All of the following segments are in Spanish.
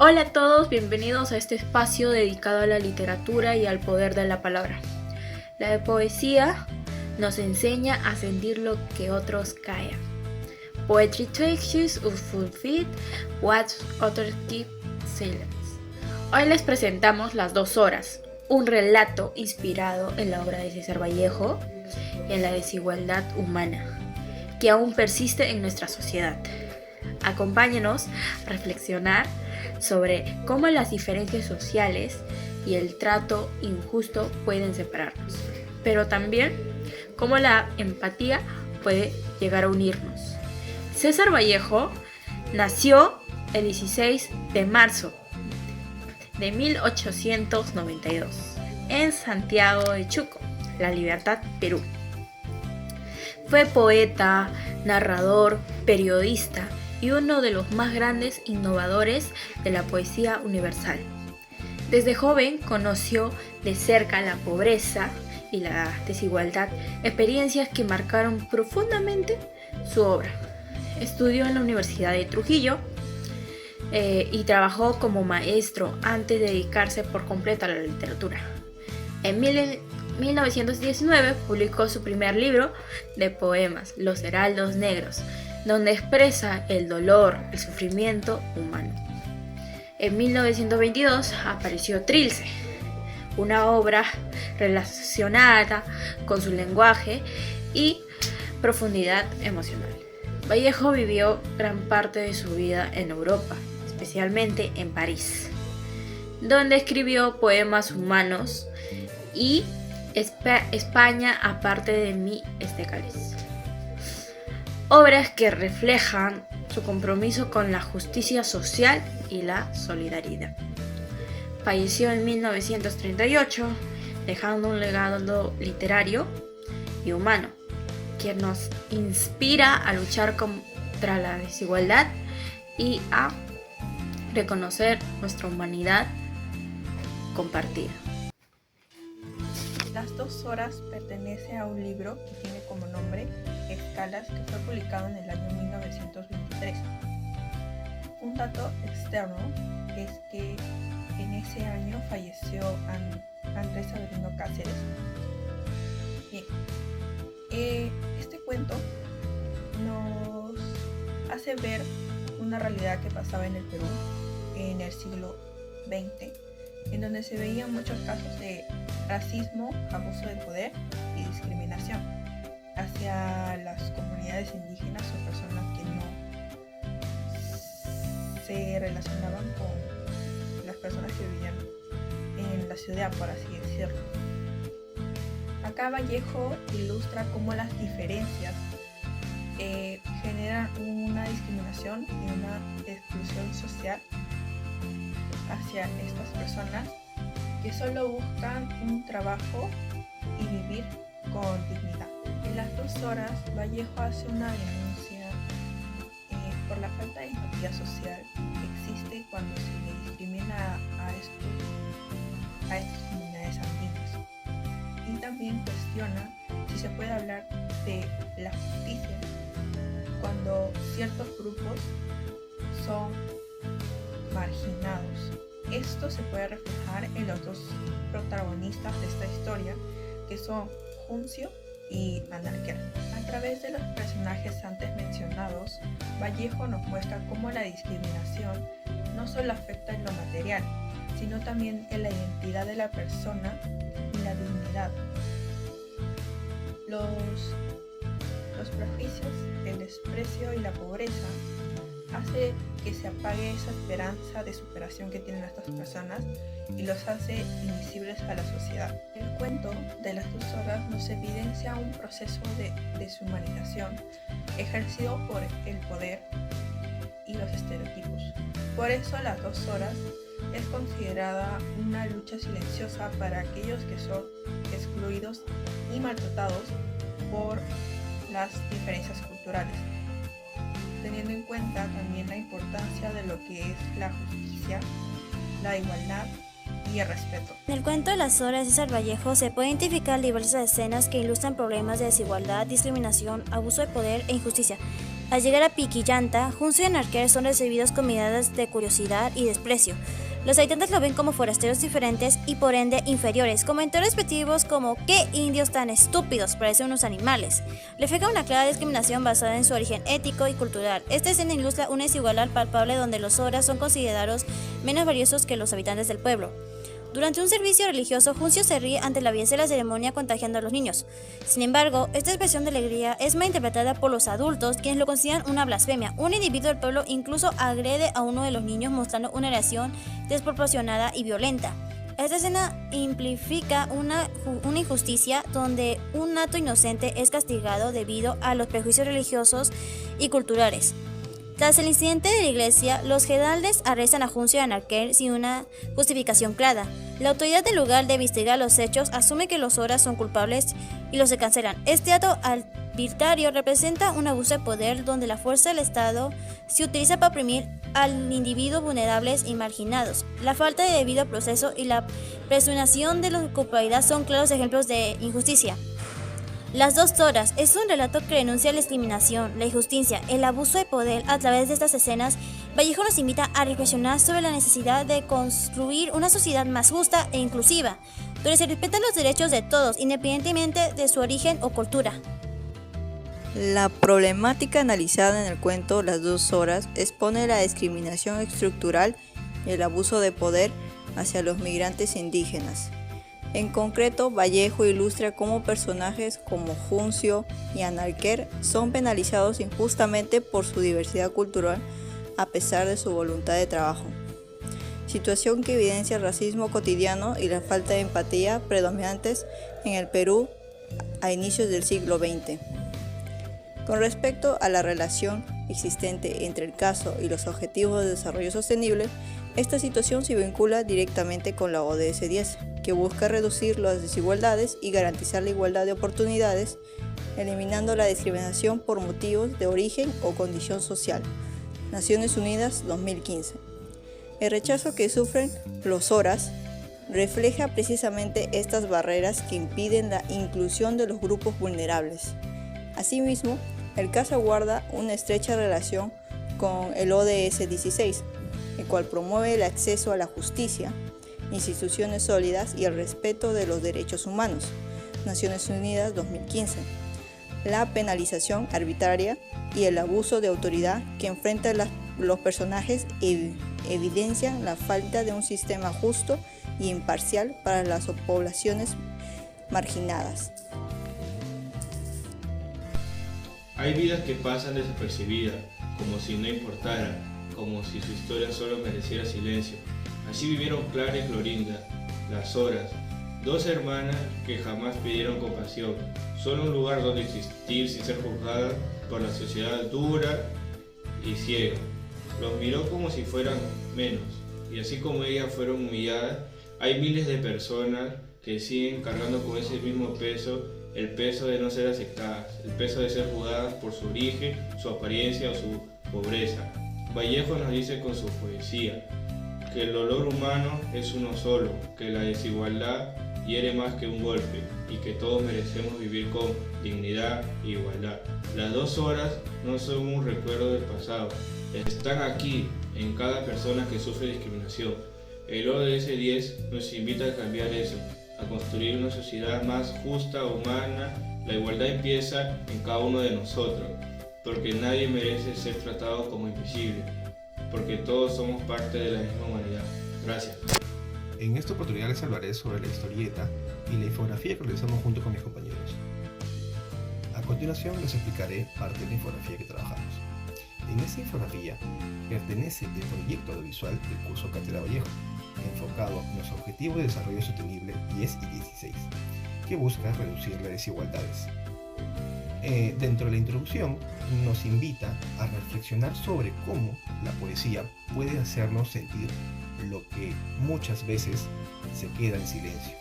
Hola a todos, bienvenidos a este espacio dedicado a la literatura y al poder de la palabra. La poesía nos enseña a sentir lo que otros callan. Poetry teaches us fulfill what others keep silence. Hoy les presentamos Las 2 horas, un relato inspirado en la obra de César Vallejo y en la desigualdad humana que aún persiste en nuestra sociedad. Acompáñenos a reflexionar sobre cómo las diferencias sociales y el trato injusto pueden separarnos, pero también cómo la empatía puede llegar a unirnos. César Vallejo nació el 16 de marzo de 1892 en Santiago de Chuco, La Libertad, Perú. Fue poeta, narrador, periodista y uno de los más grandes innovadores de la poesía universal. Desde joven conoció de cerca la pobreza y la desigualdad, experiencias que marcaron profundamente su obra. Estudió en la Universidad de Trujillo y trabajó como maestro antes de dedicarse por completo a la literatura. En 1919 publicó su primer libro de poemas, Los Heraldos Negros, donde expresa el dolor, el sufrimiento humano. En 1922 apareció Trilce, una obra relacionada con su lenguaje y profundidad emocional. Vallejo vivió gran parte de su vida en Europa, especialmente en París, donde escribió poemas humanos y España aparte de mí este cáliz. Obras que reflejan su compromiso con la justicia social y la solidaridad. Falleció en 1938, dejando un legado literario y humano que nos inspira a luchar contra la desigualdad y a reconocer nuestra humanidad compartida. Las 2 horas pertenece a un libro que tiene como nombre Escalas, que fue publicado en el año 1923. Un dato externo es que en ese año falleció Andrés Avelino Cáceres. Bien, este cuento nos hace ver una realidad que pasaba en el Perú en el siglo XX, en donde se veían muchos casos de racismo, abuso de poder y discriminación hacia las comunidades indígenas o personas que no se relacionaban con las personas que vivían en la ciudad, por así decirlo. Acá Vallejo ilustra cómo las diferencias generan una discriminación y una exclusión social hacia estas personas que solo buscan un trabajo y vivir con dignidad. En Las 2 horas, Vallejo hace una denuncia por la falta de empatía social que existe cuando se le discrimina a estas comunidades andinas. Y también cuestiona si se puede hablar de la justicia cuando ciertos grupos son marginados. Esto se puede reflejar en los dos protagonistas de esta historia, que son Juncio y Anarquer. A través de los personajes antes mencionados, Vallejo nos muestra cómo la discriminación no solo afecta en lo material, sino también en la identidad de la persona y la dignidad. Los prejuicios, el desprecio y la pobreza hace que se apague esa esperanza de superación que tienen estas personas y los hace invisibles a la sociedad. El cuento de Las 2 horas nos evidencia un proceso de deshumanización ejercido por el poder y los estereotipos. Por eso Las 2 horas es considerada una lucha silenciosa para aquellos que son excluidos y maltratados por las diferencias culturales, teniendo en cuenta también la importancia de lo que es la justicia, la igualdad y el respeto. En el cuento de las horas de César Vallejo se puede identificar diversas escenas que ilustran problemas de desigualdad, discriminación, abuso de poder e injusticia. Al llegar a Piquillanta, Juncio y Anarquer son recibidos con miradas de curiosidad y desprecio. Los habitantes lo ven como forasteros diferentes y por ende inferiores, comentarios despectivos como «¡qué indios tan estúpidos! Parecen unos animales». Refleja una clara discriminación basada en su origen ético y cultural. Esta escena ilustra una desigualdad palpable donde los horas son considerados menos valiosos que los habitantes del pueblo. Durante un servicio religioso, Juncio se ríe ante la belleza de la ceremonia contagiando a los niños. Sin embargo, esta expresión de alegría es malinterpretada por los adultos, quienes lo consideran una blasfemia. Un individuo del pueblo incluso agrede a uno de los niños mostrando una reacción desproporcionada y violenta. Esta escena implica una injusticia donde un nato inocente es castigado debido a los prejuicios religiosos y culturales. Tras el incidente de la iglesia, los generales arrestan a Juncio y Anarquer sin una justificación clara. La autoridad del lugar de investigar los hechos asume que los horas son culpables y los cancelan. Este acto arbitrario representa un abuso de poder donde la fuerza del Estado se utiliza para oprimir al individuos vulnerables y marginados. La falta de debido proceso y la presunción de la culpabilidad son claros ejemplos de injusticia. Las dos horas es un relato que denuncia la discriminación, la injusticia, el abuso de poder. A través de estas escenas, Vallejo nos invita a reflexionar sobre la necesidad de construir una sociedad más justa e inclusiva, donde se respetan los derechos de todos, independientemente de su origen o cultura. La problemática analizada en el cuento Las dos horas expone la discriminación estructural y el abuso de poder hacia los migrantes indígenas. En concreto, Vallejo ilustra cómo personajes como Juncio y Anarquer son penalizados injustamente por su diversidad cultural a pesar de su voluntad de trabajo. Situación que evidencia el racismo cotidiano y la falta de empatía predominantes en el Perú a inicios del siglo XX. Con respecto a la relación existente entre el caso y los Objetivos de Desarrollo Sostenible, esta situación se vincula directamente con la ODS 10, que busca reducir las desigualdades y garantizar la igualdad de oportunidades, eliminando la discriminación por motivos de origen o condición social. Naciones Unidas 2015. El rechazo que sufren los horas refleja precisamente estas barreras que impiden la inclusión de los grupos vulnerables. Asimismo, el caso guarda una estrecha relación con el ODS 16, el cual promueve el acceso a la justicia, instituciones sólidas y el respeto de los derechos humanos. Naciones Unidas 2015. La penalización arbitraria y el abuso de autoridad que enfrentan los personajes evidencian la falta de un sistema justo y imparcial para las poblaciones marginadas. Hay vidas que pasan desapercibidas, como si no importaran, como si su historia solo mereciera silencio. Así vivieron Clara y Clorinda, las horas, dos hermanas que jamás pidieron compasión, solo un lugar donde existir sin ser juzgadas por la sociedad dura y ciega. Los miró como si fueran menos, y así como ellas fueron humilladas, hay miles de personas que siguen cargando con ese mismo peso, el peso de no ser aceptadas, el peso de ser juzgadas por su origen, su apariencia o su pobreza. Vallejo nos dice con su poesía que el dolor humano es uno solo, que la desigualdad hiere más que un golpe y que todos merecemos vivir con dignidad e igualdad. Las dos horas no son un recuerdo del pasado, están aquí en cada persona que sufre discriminación. El ODS 10 nos invita a cambiar eso, a construir una sociedad más justa, humana. La igualdad empieza en cada uno de nosotros, porque nadie merece ser tratado como invisible, porque todos somos parte de la misma humanidad. Gracias. En esta oportunidad les hablaré sobre la historieta y la infografía que realizamos junto con mis compañeros. A continuación les explicaré parte de la infografía que trabajamos. En esta infografía pertenece el proyecto audiovisual del curso Cátedra Vallejo, enfocado en los Objetivos de Desarrollo Sostenible 10 y 16, que busca reducir las desigualdades. Dentro de la introducción nos invita a reflexionar sobre cómo la poesía puede hacernos sentir lo que muchas veces se queda en silencio.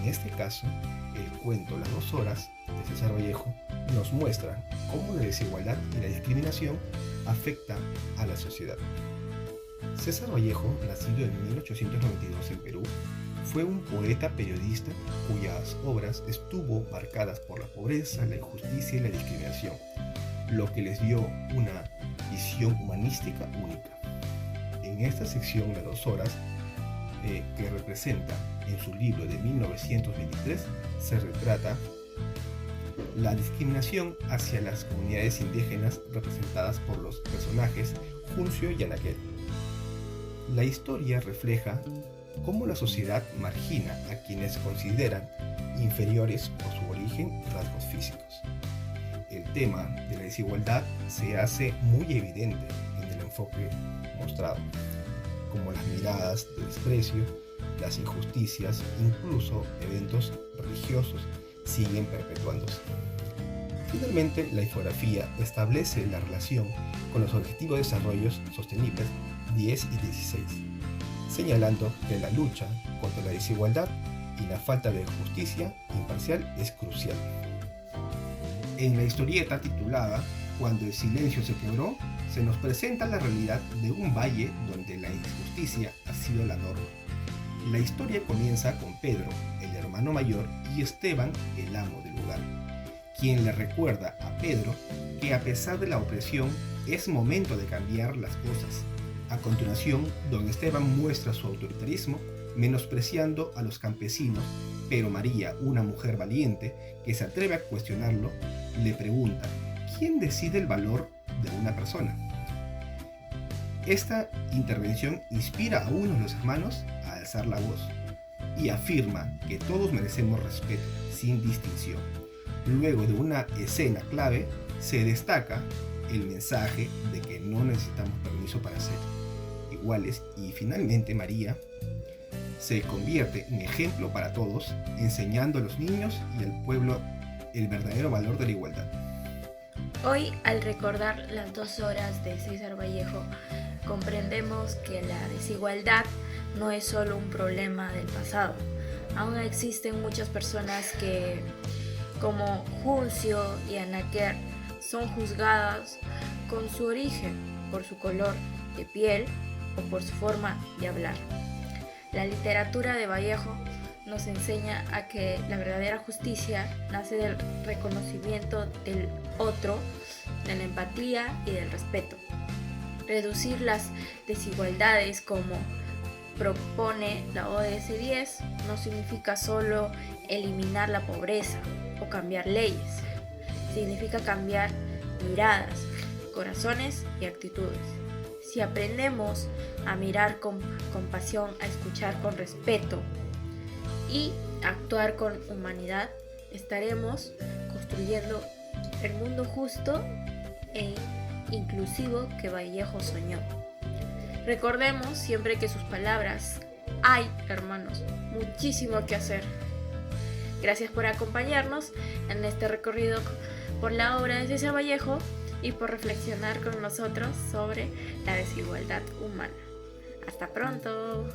En este caso, el cuento Las dos horas de César Vallejo nos muestra cómo la desigualdad y la discriminación afecta a la sociedad. César Vallejo, nacido en 1892 en Perú, fue un poeta periodista cuyas obras estuvo marcadas por la pobreza, la injusticia y la discriminación, lo que les dio una visión humanística única. En esta sección de 2 horas, que representa en su libro de 1923, se retrata la discriminación hacia las comunidades indígenas representadas por los personajes Juncio y Anaquel. La historia refleja cómo la sociedad margina a quienes consideran inferiores por su origen y rasgos físicos. El tema de la desigualdad se hace muy evidente en el enfoque mostrado, como las miradas de desprecio, las injusticias, incluso eventos religiosos siguen perpetuándose. Finalmente, la infografía establece la relación con los Objetivos de Desarrollo Sostenibles 10 y 16, señalando que la lucha contra la desigualdad y la falta de justicia imparcial es crucial. En la historieta titulada Cuando el silencio se quebró, se nos presenta la realidad de un valle donde la injusticia ha sido la norma. La historia comienza con Pedro, el hermano mayor, y Esteban, el amo del lugar, quien le recuerda a Pedro que a pesar de la opresión, es momento de cambiar las cosas. A continuación, don Esteban muestra su autoritarismo, menospreciando a los campesinos, pero María, una mujer valiente que se atreve a cuestionarlo, le pregunta: ¿quién decide el valor de una persona? Esta intervención inspira a uno de los hermanos a alzar la voz y afirma que todos merecemos respeto, sin distinción. Luego de una escena clave, se destaca el mensaje de que no necesitamos permiso para ser iguales, y finalmente María se convierte en ejemplo para todos, enseñando a los niños y al pueblo el verdadero valor de la igualdad. Hoy, al recordar las 2 horas de César Vallejo, comprendemos que la desigualdad no es solo un problema del pasado. Aún existen muchas personas que, como Juncio y Anaquel, son juzgadas con su origen, por su color de piel o por su forma de hablar. La literatura de Vallejo nos enseña a que la verdadera justicia nace del reconocimiento del otro, de la empatía y del respeto. Reducir las desigualdades, como propone la ODS 10, no significa solo eliminar la pobreza o cambiar leyes. Significa cambiar miradas, corazones y actitudes. Si aprendemos a mirar con compasión, a escuchar con respeto y actuar con humanidad, estaremos construyendo el mundo justo e inclusivo que Vallejo soñó. Recordemos siempre que sus palabras: hay, hermanos, muchísimo que hacer. Gracias por acompañarnos en este recorrido por la obra de César Vallejo y por reflexionar con nosotros sobre la desigualdad humana. ¡Hasta pronto!